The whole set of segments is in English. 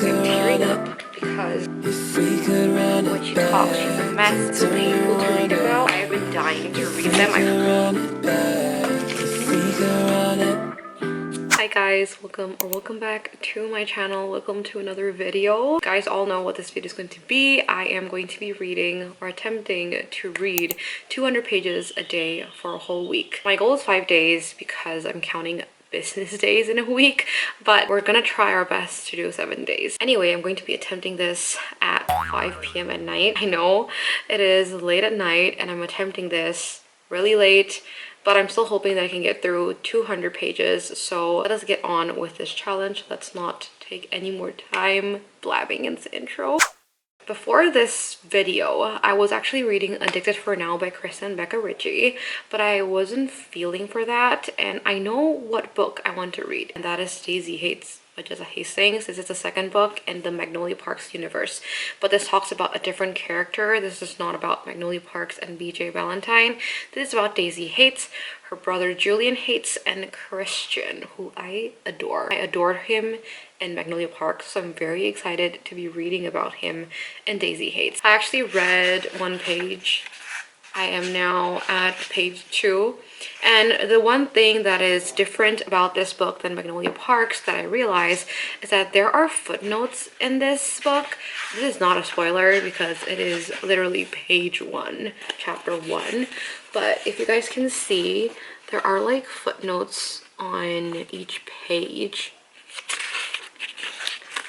I'm tearing up because when she talks, she's a mess. It's painful to read about. I've been dying to read them. Hi guys, welcome back to my channel. Welcome to another video. You guys all know what this video is going to be. I am going to be reading or attempting to read 200 pages a day for a whole week. My goal is 5 days because I'm counting business days in a week, but we're gonna try our best to do 7 days. Anyway, I'm going to be attempting this at 5 p.m. at night. I know it is late at night and I'm attempting this really late, but I'm still hoping that I can get through 200 pages. So let us get on with this challenge. Let's not take any more time blabbing in the intro. Before this video, I was actually reading Addicted for Now by Krista and Becca Ritchie, but I wasn't feeling for that, and I know what book I want to read, and that is Daisy Hates, which is a Hastings. This is the second book in the Magnolia Parks universe, but this talks about a different character. This is not about Magnolia Parks and BJ Valentine. This is about Daisy Hates, her brother Julian Hates, and Christian, who I adore. I adored him in Magnolia Parks, so I'm very excited to be reading about him in Daisy Hates. I actually read one page. I am now at page 2, and the one thing that is different about this book than Magnolia Parks that I realize is that there are footnotes in this book. This is not a spoiler because it is literally page 1, chapter 1, but if you guys can see, there are like footnotes on each page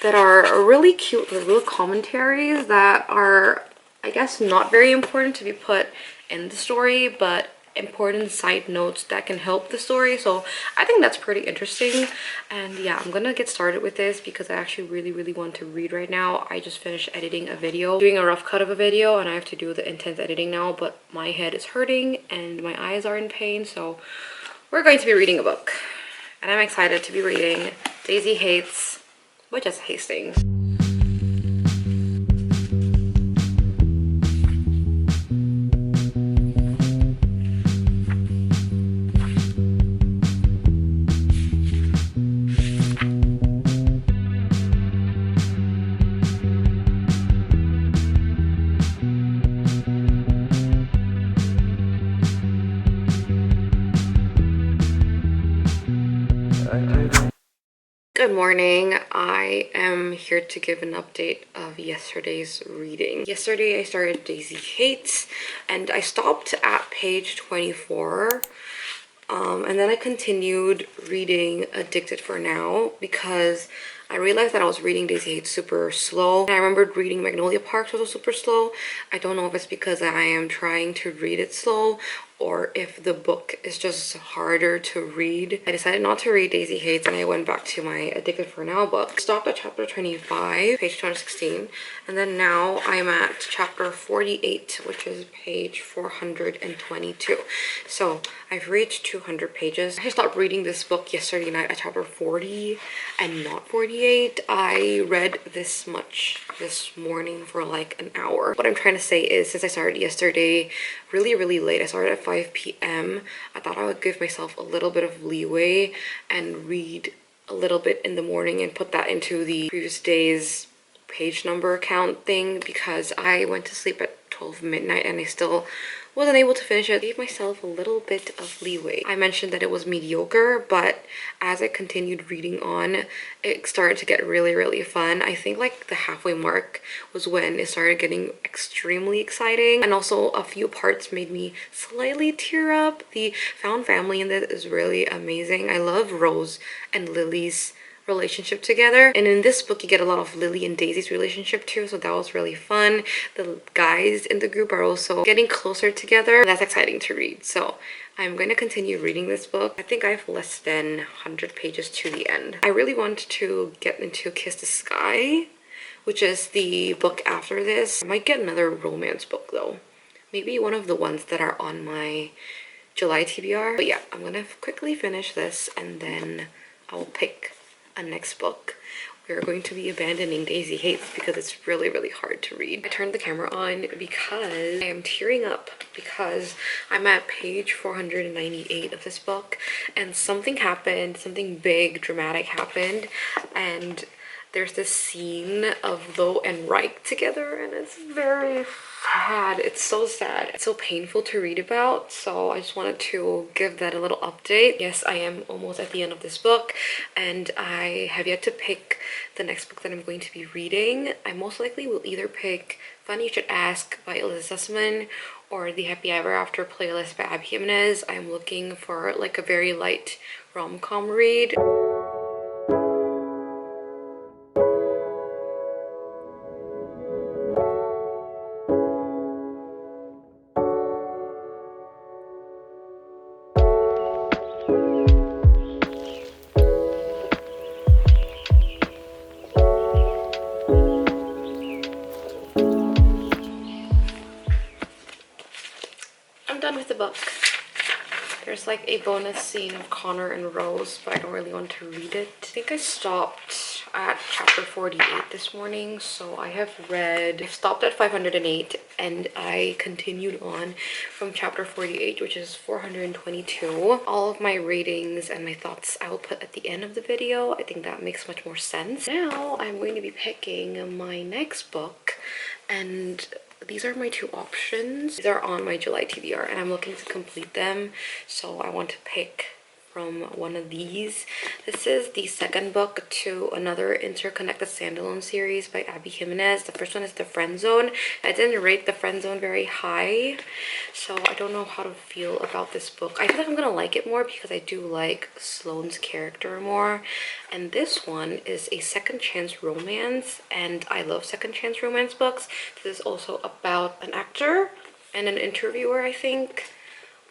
that are really cute, little commentaries that are, I guess, not very important to be put in the story, but important side notes that can help the story. So I think that's pretty interesting. And yeah, I'm gonna get started with this because I actually really want to read right now. I just finished editing a video, doing a rough cut of a video, and I have to do the intense editing now, but my head is hurting and my eyes are in pain, so we're going to be reading a book. And I'm excited to be reading Daisy Hates by Jessica Hastings. Good morning. I am here to give an update of yesterday's reading. Yesterday I started Daisy Hates and I stopped at page 24. And then I continued reading Addicted for Now because I realized that I was reading Daisy Hates super slow. And I remembered reading Magnolia Parks was super slow. I don't know if it's because I am trying to read it slow or if the book is just harder to read. I decided not to read Daisy Hates and I went back to my Addicted for Now book. Stopped at chapter 25, page 216, and then now I'm at chapter 48, which is page 422. So I've reached 200 pages. I stopped reading this book yesterday night at chapter 40 and not 48. I read this much this morning for like an hour. What I'm trying to say is, since I started yesterday really late, I started at 5 p.m. I thought I would give myself a little bit of leeway and read a little bit in the morning and put that into the previous day's page number count thing because I went to sleep at 12 midnight and I still wasn't able to finish it. I gave myself a little bit of leeway. I mentioned that it was mediocre, but as I continued reading on, it started to get really fun. I think like the halfway mark was when it started getting extremely exciting, and also a few parts made me slightly tear up. The found family in this is really amazing. I love Rose and Lily's relationship together, and in this book you get a lot of Lily and Daisy's relationship too, so that was really fun. The guys in the group are also getting closer together. That's exciting to read, so I'm going to continue reading this book. I think I have less than 100 pages to the end. I really want to get into Kiss the Sky, which is the book after this. I might get another romance book though, maybe one of the ones that are on my July TBR. But yeah, I'm gonna quickly finish this and then I'll pick a next book. We're going to be abandoning Daisy Hates because it's really hard to read. I turned the camera on because I am tearing up because I'm at page 498 of this book and something happened, something big dramatic happened, and there's this scene of Lo and Reich together, and it's very sad. It's so sad. It's so painful to read about, so I just wanted to give that a little update. Yes, I am almost at the end of this book, and I have yet to pick the next book that I'm going to be reading. I most likely will either pick Funny You Should Ask by Elizabeth Sussman or the Happy Ever After playlist by Abby Jimenez. I'm looking for like a very light rom-com read. I'm done with the book. There's like a bonus scene of Connor and Rose, but I don't really want to read it. I think I stopped at chapter 48 this morning, so I stopped at 508 and I continued on from chapter 48, which is 422. All of my ratings and my thoughts I will put at the end of the video. I think that makes much more sense. Now I'm going to be picking my next book, and these are my two options. These are on my July TBR and I'm looking to complete them, so I want to pick from one of these. This is the second book to another interconnected standalone series by Abby Jimenez. The first one is The Friend Zone. I didn't rate The Friend Zone very high, so I don't know how to feel about this book. I feel like I'm gonna like it more because I do like Sloane's character more. And this one is a second chance romance, and I love second chance romance books. This is also about an actor and an interviewer, I think,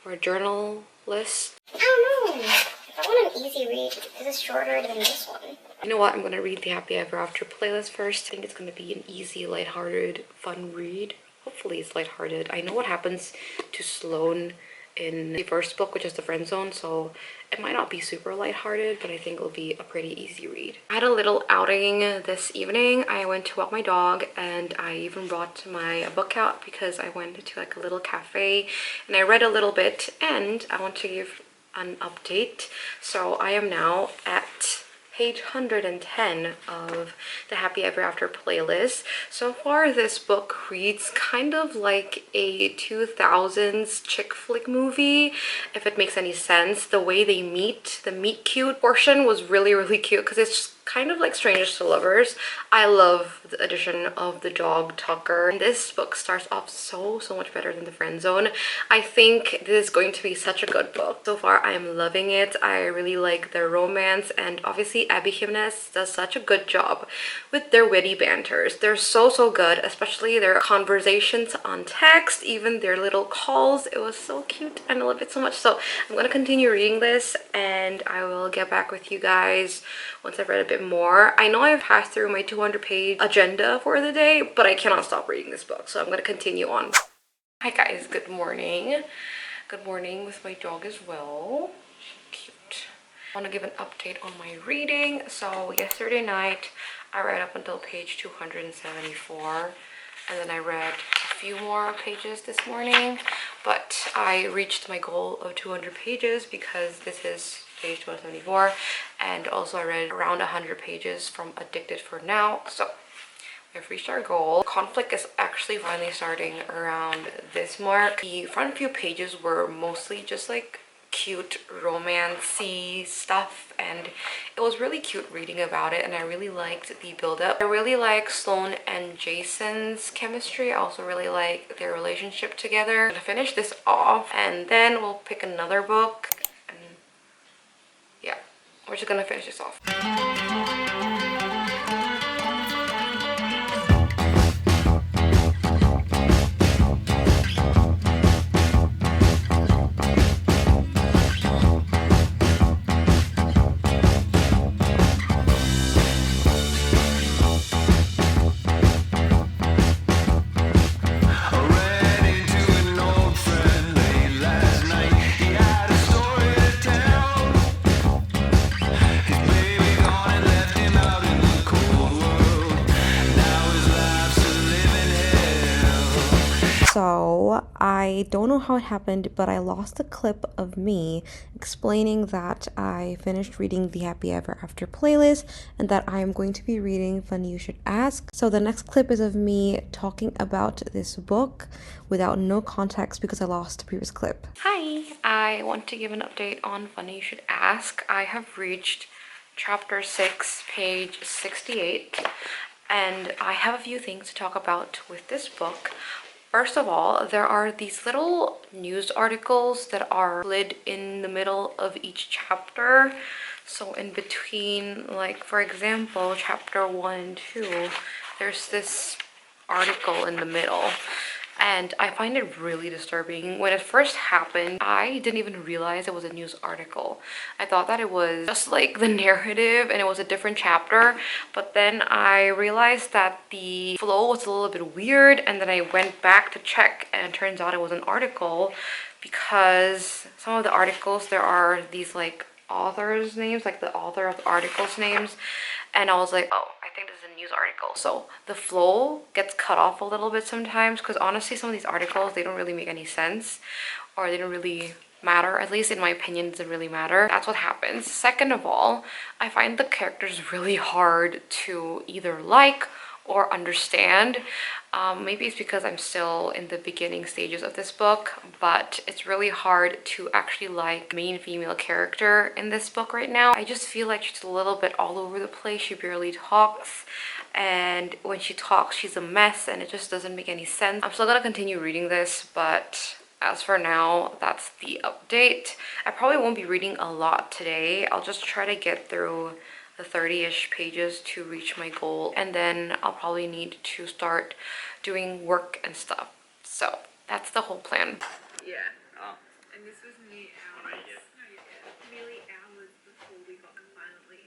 or a journalist. I don't know. If I want an easy read, this is shorter than this one. You know what? I'm gonna read the Happy Ever After playlist first. I think it's gonna be an easy, lighthearted, fun read. Hopefully it's lighthearted. I know what happens to Sloane in the first book, which is The Friend Zone, so it might not be super lighthearted, but I think it'll be a pretty easy read. I had a little outing this evening. I went to walk my dog, and I even brought my book out because I went to like a little cafe and I read a little bit, and I want to give an update. So I am now at page 110 of the Happy Ever After playlist. So far this book reads kind of like a 2000s chick flick movie, if it makes any sense. The way they meet, the meet cute portion was really cute because it's kind of like Strangers to Lovers. I love the addition of the dog Tucker. And this book starts off so much better than The Friend Zone. I think this is going to be such a good book. So far I am loving it. I really like their romance, and obviously Abby Jimenez does such a good job with their witty banters. They're so good, especially their conversations on text, even their little calls. It was so cute and I love it so much. So I'm gonna continue reading this and I will get back with you guys once I've read a bit more. I know I've passed through my 200-page agenda for the day, but I cannot stop reading this book, so I'm gonna continue on. Hi guys, good morning. Good morning with my dog as well. Cute. I want to give an update on my reading. So yesterday night I read up until page 274, and then I read a few more pages this morning, but I reached my goal of 200 pages because this is page 274, and also I read around 100 pages from Addicted for now. So we've reached our goal. Conflict is actually finally starting around this mark. The front few pages were mostly just like cute romancy stuff, and it was really cute reading about it, and I really liked the build-up. I really like Sloane and Jason's chemistry. I also really like their relationship together. I'm gonna finish this off and then we'll pick another book, and yeah, we're just gonna finish this off. Left I don't know how it happened, but I lost a clip of me explaining that I finished reading the Happy Ever After playlist and that I am going to be reading Funny You Should Ask. So the next clip is of me talking about this book without no context because I lost the previous clip. Hi, I want to give an update on Funny You Should Ask. I have reached chapter 6, page 68, and I have a few things to talk about with this book. First of all, there are these little news articles that are slid in the middle of each chapter. So in between, like for example, chapter 1 and 2, there's this article in the middle. And I find it really disturbing. When it first happened, I didn't even realize it was a news article. I thought that it was just like the narrative and it was a different chapter. But then I realized that the flow was a little bit weird, and then I went back to check and it turns out it was an article, because some of the articles, there are these like authors' names, like the author of the articles' names, and I was like, oh, I think this is a news article. So the flow gets cut off a little bit sometimes, because honestly some of these articles, they don't really make any sense, or they don't really matter. At least in my opinion, it doesn't really matter. That's what happens. Second of all, I find the characters really hard to either like or understand. Maybe it's because I'm still in the beginning stages of this book, but it's really hard to actually like the main female character in this book right now. I just feel like she's a little bit all over the place. She barely talks, and when she talks, she's a mess, and it just doesn't make any sense. I'm still gonna continue reading this, but as for now, that's the update. I probably won't be reading a lot today. I'll just try to get through the 30-ish pages to reach my goal, and then I'll probably need to start doing work and stuff. So that's the whole plan. Yeah. Oh, and this was nearly hours before we got finally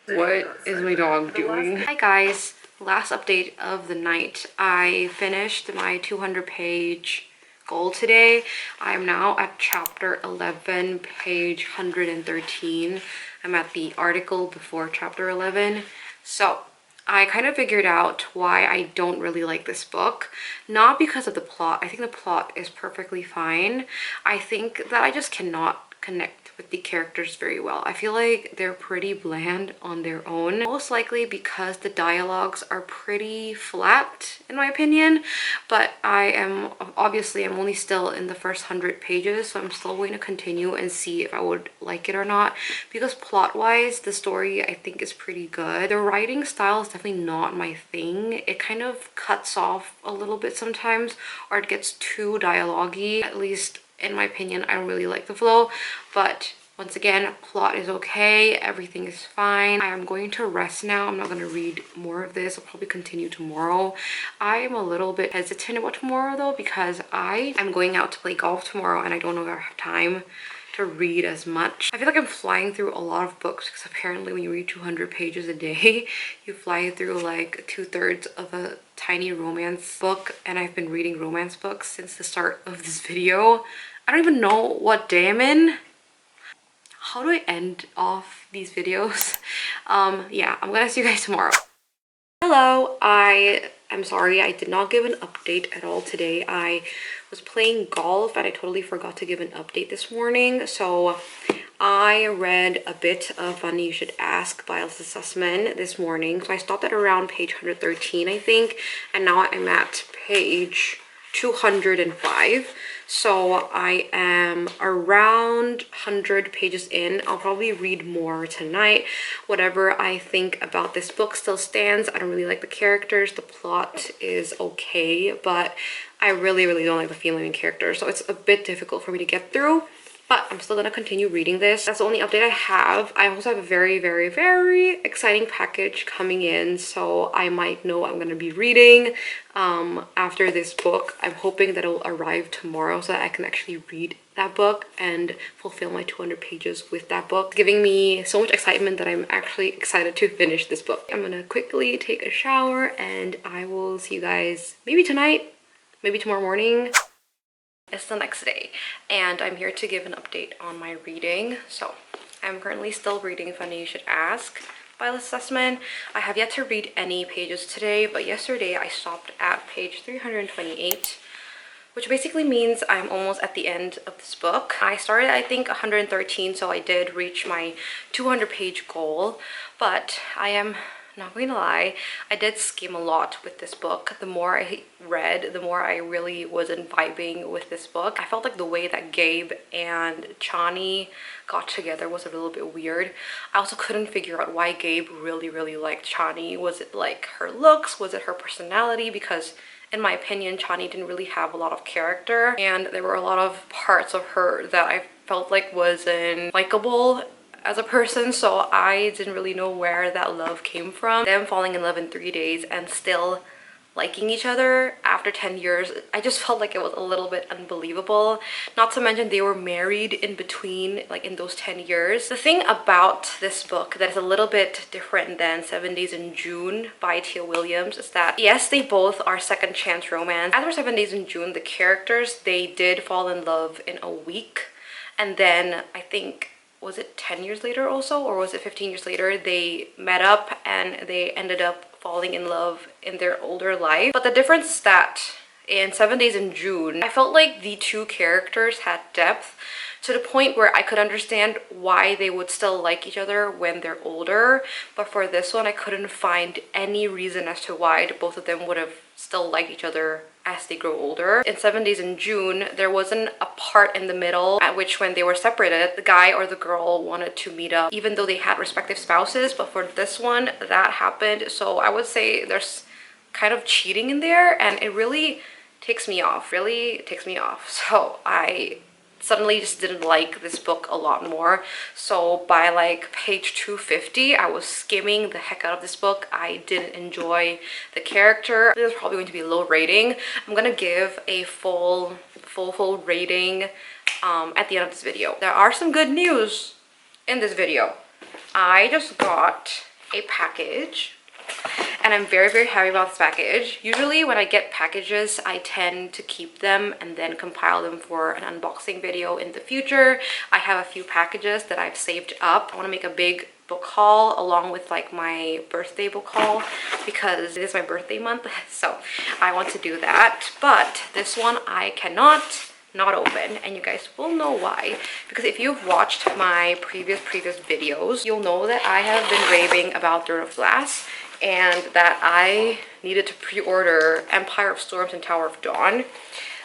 in. What is my dog doing? Hi guys, last update of the night. I finished my 200-page goal today. I'm now at chapter 11, page 113. I'm at the article before chapter 11. So I kind of figured out why I don't really like this book. Not because of the plot. I think the plot is perfectly fine. I think that I just cannot connect with the characters very well. I feel like they're pretty bland on their own. Most likely because the dialogues are pretty flat in my opinion, but I'm only still in the first 100 pages, so I'm still going to continue and see if I would like it or not, because plot-wise the story I think is pretty good. The writing style is definitely not my thing. It kind of cuts off a little bit sometimes, or it gets too dialogue-y. At least in my opinion, I don't really like the flow, but once again, plot is okay, everything is fine. I am going to rest now. I'm not going to read more of this. I'll probably continue tomorrow. I am a little bit hesitant about tomorrow though, because I am going out to play golf tomorrow and I don't know if I have time to read as much. I feel like I'm flying through a lot of books, because apparently when you read 200 pages a day, you fly through like 2/3 of a tiny romance book, and I've been reading romance books since the start of this video. I don't even know what day I'm in. How do I end off these videos? Yeah, I'm gonna see you guys tomorrow. Hello, I am sorry I did not give an update at all today. I was playing golf and I totally forgot to give an update this morning. So I read a bit of Funny You Should Ask by Elsa Sussman this morning. So I stopped at around page 113, I think, and now I'm at page 205. So I am around 100 pages in. I'll probably read more tonight. Whatever I think about this book still stands. I don't really like the characters. The plot is okay, but I really don't like the female main character, so it's a bit difficult for me to get through. But I'm still gonna continue reading this. That's the only update I have. I also have a very exciting package coming in, so I might know what I'm gonna be reading after this book. I'm hoping that it'll arrive tomorrow so that I can actually read that book and fulfill my 200 pages with that book. It's giving me so much excitement that I'm actually excited to finish this book. I'm gonna quickly take a shower and I will see you guys maybe tonight, maybe tomorrow morning. It's the next day and I'm here to give an update on my reading. So I'm currently still reading Funny You Should Ask. by Liz Sussman. I have yet to read any pages today, but yesterday I stopped at page 328, which basically means I'm almost at the end of this book. I started, I think, 113, so I did reach my 200-page goal, but I am not going to lie, I did skim a lot with this book. The more I read, the more I really wasn't vibing with this book. I felt like the way that Gabe and Chani got together was a little bit weird. I also couldn't figure out why Gabe really liked Chani. Was it like her looks? Was it her personality? Because in my opinion, Chani didn't really have a lot of character, and there were a lot of parts of her that I felt like wasn't likable as a person, so I didn't really know where that love came from. Them falling in love in 3 days and still liking each other after 10 years, I just felt like it was a little bit unbelievable. Not to mention they were married in between, like in those 10 years. The thing about this book that is a little bit different than 7 Days in June by Tia Williams is that, yes, they both are second chance romance. As for 7 Days in June, the characters, they did fall in love in a week, and then I think, was it 10 years later also, or was it 15 years later, they met up and they ended up falling in love in their older life. But the difference is that in 7 Days in June, I felt like the two characters had depth to the point where I could understand why they would still like each other when they're older. But for this one, I couldn't find any reason as to why both of them would have still liked each other as they grow older. In 7 Days in June, there wasn't a part in the middle at which when they were separated, the guy or the girl wanted to meet up even though they had respective spouses. But for this one, that happened. So I would say there's kind of cheating in there, and it really takes me off. So I suddenly just didn't like this book a lot more. So by like page 250, I was skimming the heck out of this book. I didn't enjoy the character. This is probably going to be a low rating. I'm gonna give a full rating at the end of this video. There are some good news in this video. I just got a package, and I'm very happy about this package. Usually when I get packages, I tend to keep them and then compile them for an unboxing video in the future. I have a few packages that I've saved up. I want to make a big book haul along with like my birthday book haul because it is my birthday month, so I want to do that. But this one I cannot not open, and you guys will know why, because if you've watched my previous videos, you'll know that I have been raving about Dirt of Glass and that I needed to pre-order Empire of Storms and Tower of Dawn.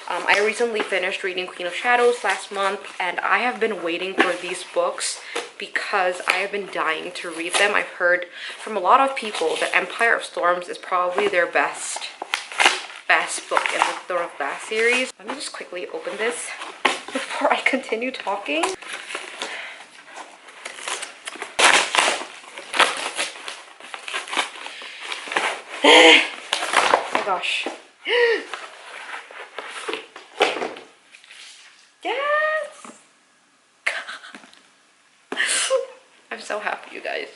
I recently finished reading Queen of Shadows last month, and I have been waiting for these books because I have been dying to read them. I've heard from a lot of people that Empire of Storms is probably their best book in the Dirt of Glass series. Let me just quickly open this before I continue talking. Oh my gosh. Yes! I'm so happy, you guys.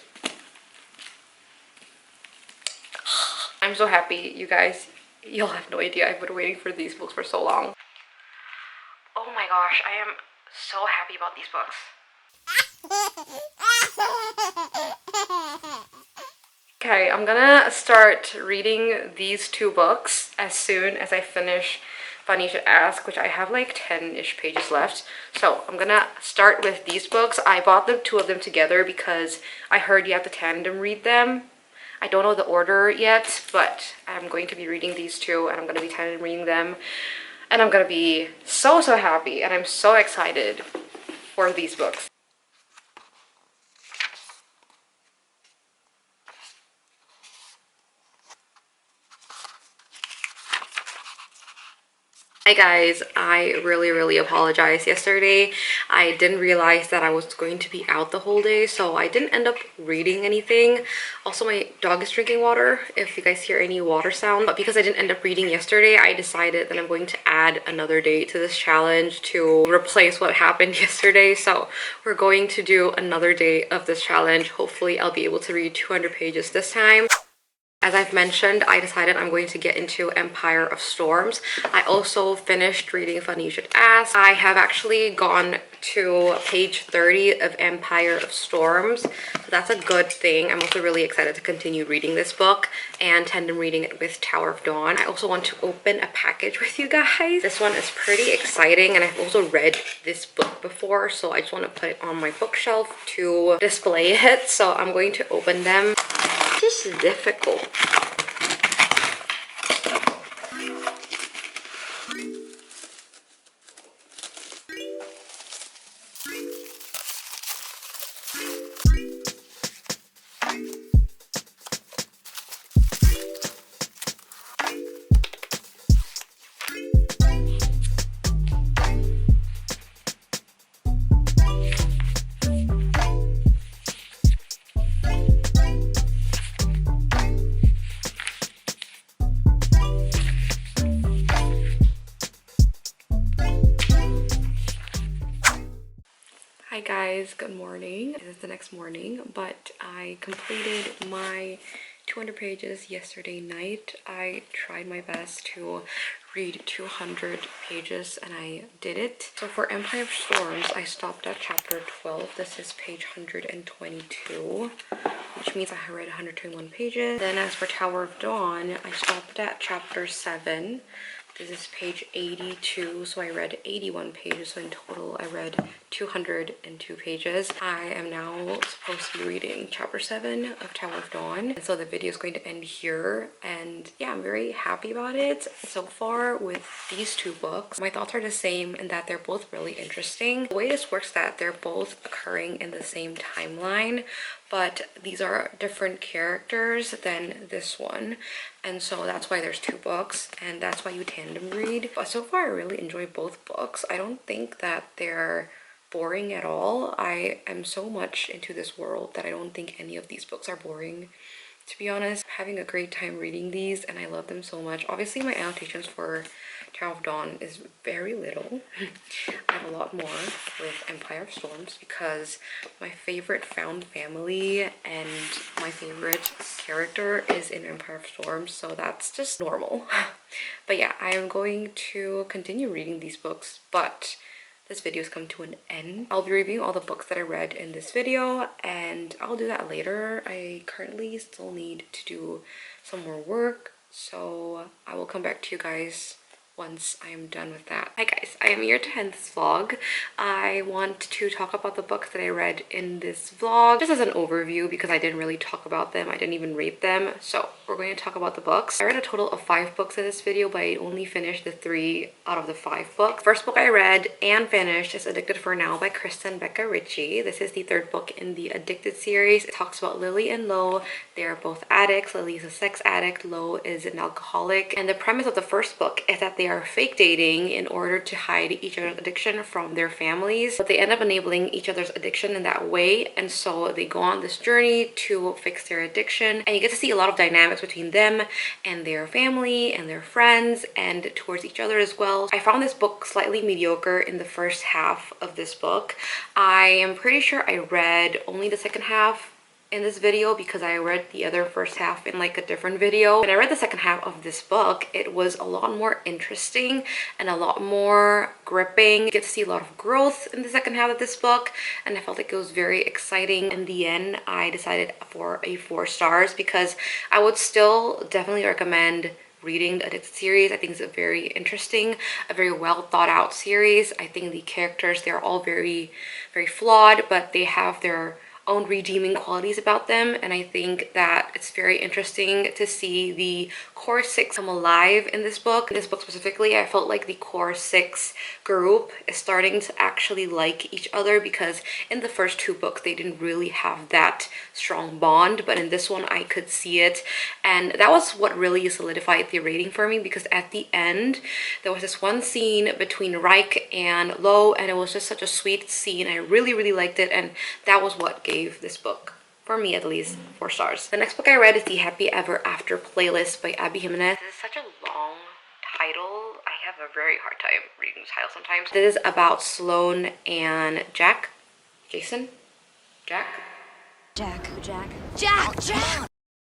I'm so happy, you guys. You'll have no idea. I've been waiting for these books for so long. Oh my gosh, I am so happy about these books. Okay, I'm gonna start reading these two books as soon as I finish Funny You Should Ask, which I have like 10-ish pages left. So I'm gonna start with these books. I bought the two of them together because I heard you have to tandem read them. I don't know the order yet, but I'm going to be reading these two, and I'm going to be tandem reading them. And I'm going to be so happy, and I'm so excited for these books. Hi guys, I really apologize. Yesterday I didn't realize that I was going to be out the whole day, so I didn't end up reading anything. Also, my dog is drinking water if you guys hear any water sound. But because I didn't end up reading yesterday, I decided that I'm going to add another day to this challenge to replace what happened yesterday. So we're going to do another day of this challenge. Hopefully I'll be able to read 200 pages this time. As I've mentioned, I decided I'm going to get into Empire of Storms. I also finished reading Funny You Should Ask. I have actually gone to page 30 of Empire of Storms. So that's a good thing. I'm also really excited to continue reading this book and tandem reading it with Tower of Dawn. I also want to open a package with you guys. This one is pretty exciting, and I've also read this book before, so I just want to put it on my bookshelf to display it. So I'm going to open them. This is difficult. Hi guys, good morning. It is the next morning, but I completed my 200 pages yesterday night. I tried my best to read 200 pages and I did it. So for Empire of Storms, I stopped at chapter 12. This is page 122, which means I read 121 pages. Then as for Tower of Dawn, I stopped at chapter 7. This is page 82, so I read 81 pages, so in total I read 202 pages. I am now supposed to be reading chapter 7 of Tower of Dawn, and so the video is going to end here. And yeah, I'm very happy about it so far with these two books. My thoughts are the same in that they're both really interesting. The way this works is that they're both occurring in the same timeline, but these are different characters than this one, and so that's why there's two books, and that's why you tandem read. But so far I really enjoy both books. I don't think that they're boring at all. I am so much into this world that I don't think any of these books are boring, to be honest. I'm having a great time reading these and I love them so much. Obviously my annotations for Tower of Dawn is very little. I have a lot more with Empire of Storms because my favorite found family and my favorite character is in Empire of Storms, so that's just normal. But yeah, I am going to continue reading these books, but this video has come to an end. I'll be reviewing all the books that I read in this video, and I'll do that later. I currently still need to do some more work, so I will come back to you guys once I am done with that. Hi guys, I am here to end this vlog. I want to talk about the books that I read in this vlog, just as an overview because I didn't really talk about them. I didn't even rate them. So we're going to talk about the books. I read a total of 5 books in this video, but I only finished the 3 out of the 5 books. First book I read and finished is Addicted for Now by Kristen Becca Ritchie. This is the 3rd book in the Addicted series. It talks about Lily and Lo. They're both addicts. Lily is a sex addict. Lo is an alcoholic. And the premise of the first book is that they are fake dating in order to hide each other's addiction from their families, but they end up enabling each other's addiction in that way, and so they go on this journey to fix their addiction, and you get to see a lot of dynamics between them and their family and their friends and towards each other as well. I found this book slightly mediocre in the first half of this book. I am pretty sure I read only the second half in this video because I read the other first half in like a different video. When I read the second half of this book, it was a lot more interesting and a lot more gripping. You get to see a lot of growth in the second half of this book, and I felt like it was very exciting. In the end, I decided for a 4 stars because I would still definitely recommend reading the Addicted series. I think it's a very interesting, a very well thought out series. I think the characters, they're all very flawed, but they have their own redeeming qualities about them, and I think that it's very interesting to see the core 6 come alive in this book. In this book specifically, I felt like the core 6 group is starting to actually like each other, because in the first 2 books they didn't really have that strong bond, but in this one I could see it, and that was what really solidified the rating for me, because at the end there was this one scene between Reich and Lo, and it was just such a sweet scene. I really liked it, and that was what gave this book, for me at least, 4 stars. The next book I read is the Happy Ever After Playlist by Abby Jimenez. This is such a long title. I have a very hard time reading the title sometimes. This is about Sloane and Jack. Jason? Jack? Jack.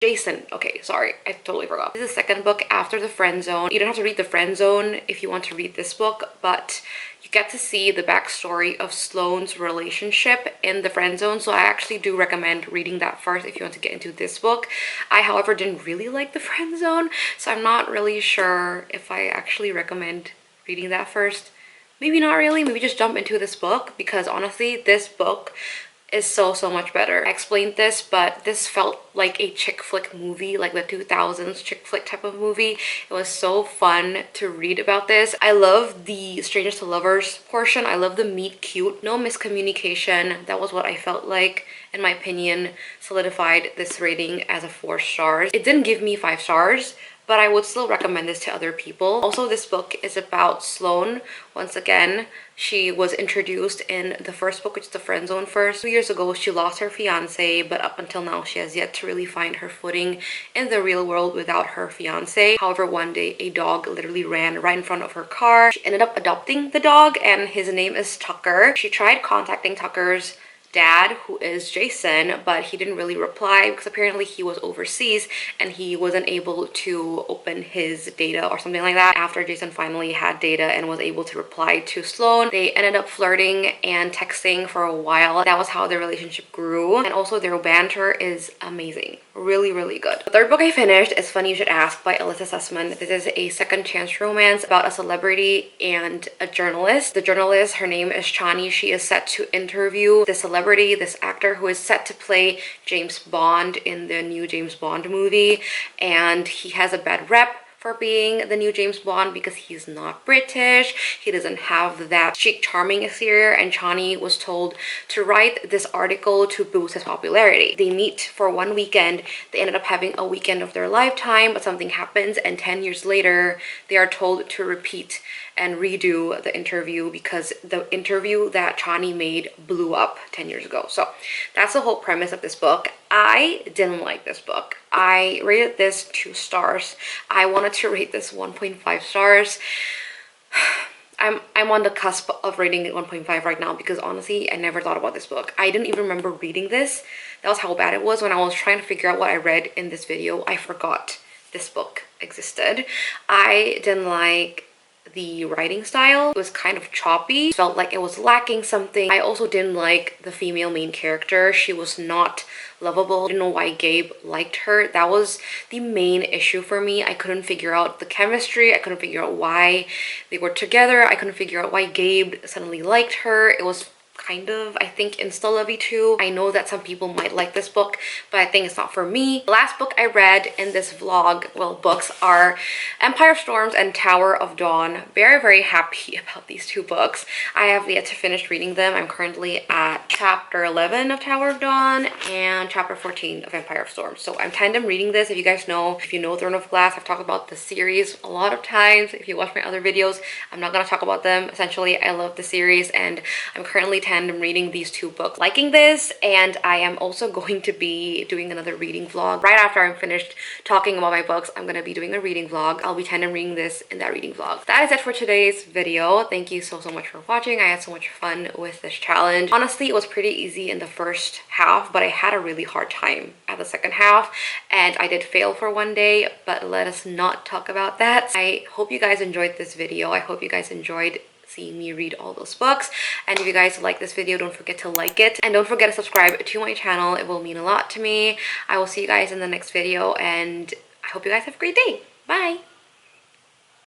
Jason. Okay, sorry, I totally forgot. This is the second book after The Friend Zone. You don't have to read The Friend Zone if you want to read this book, but you get to see the backstory of Sloane's relationship in The Friend Zone, so I actually do recommend reading that first if you want to get into this book. I, however, didn't really like The Friend Zone, so I'm not really sure if I actually recommend reading that first. Maybe not really, maybe just jump into this book, because honestly, this book is so much better. I explained this, but this felt like a chick flick movie, like the 2000s chick flick type of movie. It was so fun to read about this. I love the strangers to lovers portion. I love the meet cute, no miscommunication. That was what I felt like, in my opinion, solidified this rating as a 4 stars. It didn't give me 5 stars, but I would still recommend this to other people. Also, this book is about Sloane. Once again, she was introduced in the first book, which is The Friend Zone first. 2 years ago, she lost her fiance, but up until now, she has yet to really find her footing in the real world without her fiance. However, one day, a dog literally ran right in front of her car. She ended up adopting the dog, and his name is Tucker. She tried contacting Tucker's dad, who is Jason, but he didn't really reply because apparently he was overseas and he wasn't able to open his data or something like that. After Jason finally had data and was able to reply to Sloane, they ended up flirting and texting for a while. That was how their relationship grew, and also their banter is amazing. Really good. The third book I finished is Funny You Should Ask by Alyssa Sussman. This is a second chance romance about a celebrity and a journalist. The journalist, her name is Chani. She is set to interview the celebrity, this actor who is set to play James Bond in the new James Bond movie, and he has a bad rep for being the new James Bond because he's not British. He doesn't have that chic, charming exterior, and Chani was told to write this article to boost his popularity. They meet for one weekend. They ended up having a weekend of their lifetime, but something happens, and 10 years later, they are told to repeat and redo the interview because the interview that Chani made blew up 10 years ago. So that's the whole premise of this book. I didn't like this book. I rated this 2 stars. I wanted to rate this 1.5 stars. I'm on the cusp of rating it 1.5 right now because honestly, I never thought about this book. I didn't even remember reading this. That was how bad it was. When I was trying to figure out what I read in this video, I forgot this book existed. I didn't like the writing style. It was kind of choppy. Felt like it was lacking something. I also didn't like the female main character. She was not lovable. I didn't know why Gabe liked her. That was the main issue for me. I couldn't figure out the chemistry. I couldn't figure out why they were together. I couldn't figure out why Gabe suddenly liked her. It was kind of, I think, insta-lovey too. I know that some people might like this book, but I think it's not for me. The last book I read in this vlog, well, books, are Empire of Storms and Tower of Dawn. Very happy about these 2 books. I have yet to finish reading them. I'm currently at chapter 11 of Tower of Dawn and chapter 14 of Empire of Storms. So I'm tandem reading this. If you guys know, if you know Throne of Glass, I've talked about the series a lot of times. If you watch my other videos, I'm not gonna talk about them. Essentially, I love the series and I'm currently tandem reading these 2 books, liking this, and I am also going to be doing another reading vlog. Right after I'm finished talking about my books, I'm gonna be doing a reading vlog. I'll be tandem reading this in that reading vlog. That is it for today's video. Thank you so much for watching. I had so much fun with this challenge. Honestly, it was pretty easy in the first half, but I had a really hard time at the second half, and I did fail for one day, but let us not talk about that. I hope you guys enjoyed this video. I hope you guys enjoyed seeing me read all those books, and if you guys like this video, don't forget to like it and don't forget to subscribe to my channel. It will mean a lot to me. I will see you guys in the next video, and I hope you guys have a great day. Bye.